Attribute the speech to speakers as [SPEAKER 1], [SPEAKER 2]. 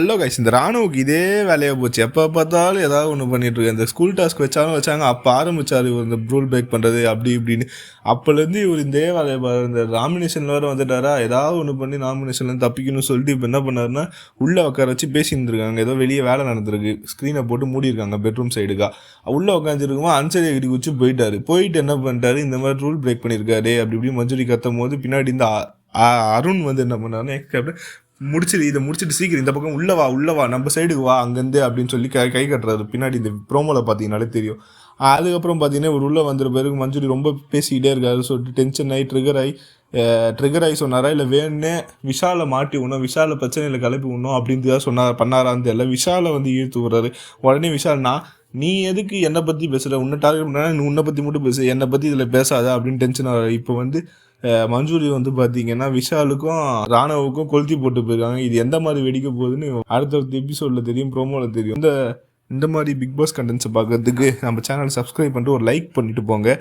[SPEAKER 1] Hello guys, இந்த ராணுவுக்கு இதே வேலையாக போச்சு. எப்போ பார்த்தாலும் ஏதாவது ஒன்று பண்ணிட்டு இருக்கு. இந்த ஸ்கூல் டாஸ்க் வச்சாங்க. அப்போ ஆரம்பிச்சார் இவர் இந்த ரூல் பிரேக் பண்ணுறது அப்படி இப்படின்னு. அப்போலேருந்து இவர் இதே வேலையை இந்த நாமினேஷனில் வேறு வந்துட்டாரா, ஏதாவது ஒன்று பண்ணி நாமினேஷன்லேருந்து தப்பிக்கணும்னு சொல்லிட்டு இப்போ என்ன பண்ணாருன்னா உள்ளே உட்கார வச்சு பேசியிருந்துருக்காங்க. ஏதோ வெளியே வேலை நடந்திருக்கு, ஸ்க்ரீனை போட்டு மூடியிருக்காங்க பெட்ரூம் சைடுக்கா. உள்ளே உட்காந்துருக்குமா அன்சரியை கிட்டி குச்சி போயிட்டு என்ன பண்ணிட்டாரு, இந்த மாதிரி ரூல் பிரேக் பண்ணியிருக்காரு அப்படி இப்படி மஞ்சுரி கத்தும் போது பின்னாடி இந்த அருண் வந்து என்ன பண்ணாருன்னு எக்ஸ்ட்ரா இதை முடிச்சுட்டு சீக்கிரம் இந்த பக்கம் உள்ளவா நம்ம சைடுக்கு வா அங்கேருந்து அப்படின்னு சொல்லி கை கட்டுறாரு. பின்னாடி இந்த ப்ரோமோவில் பார்த்தீங்கன்னாலே தெரியும். அதுக்கப்புறம் பார்த்தீங்கன்னா ஒரு உள்ளே வந்துற பிறகு மஞ்சுரி ரொம்ப பேசிக்கிட்டே இருக்காரு. சொல்லிட்டு டென்ஷன் ஆகி ட்ரிகர் ஆகி சொன்னாரா, இல்லை வேணுன்னே விஷாலை மாட்டி விடணும், விஷாலை பிரச்சனையில் கிளப்பி விடணும் அப்படின்னு தான் பண்ணாரான்னு தெரியல. விஷாலை வந்து இழுத்து விடுறாரு. உடனே விஷால்னா, நீ எதுக்கு என்னை பற்றி பேசுகிற, உன்னை டார்கெட் பண்ணா நீ உன்னை பற்றி மட்டும் பேசு, என்னை பற்றி இதில் பேசாத அப்படின்னு டென்ஷன் ஆகிறாரு. இப்போ வந்து மஞ்சூரி வந்து பார்த்தீங்கன்னா விஷாலுக்கும் ராணவுக்கும் கொளுத்தி போட்டு போயிருக்காங்க. இது எந்த மாதிரி வெடிக்க போகுதுன்னு அடுத்த எபிசோடில் தெரியும், ப்ரோமோவில் தெரியும். இந்த மாதிரி பிக் பாஸ் கண்டென்ட்ஸை பார்க்கறதுக்கு நம்ம சேனலை சப்ஸ்கிரைப் பண்ணிட்டு ஒரு லைக் பண்ணிட்டு போங்க.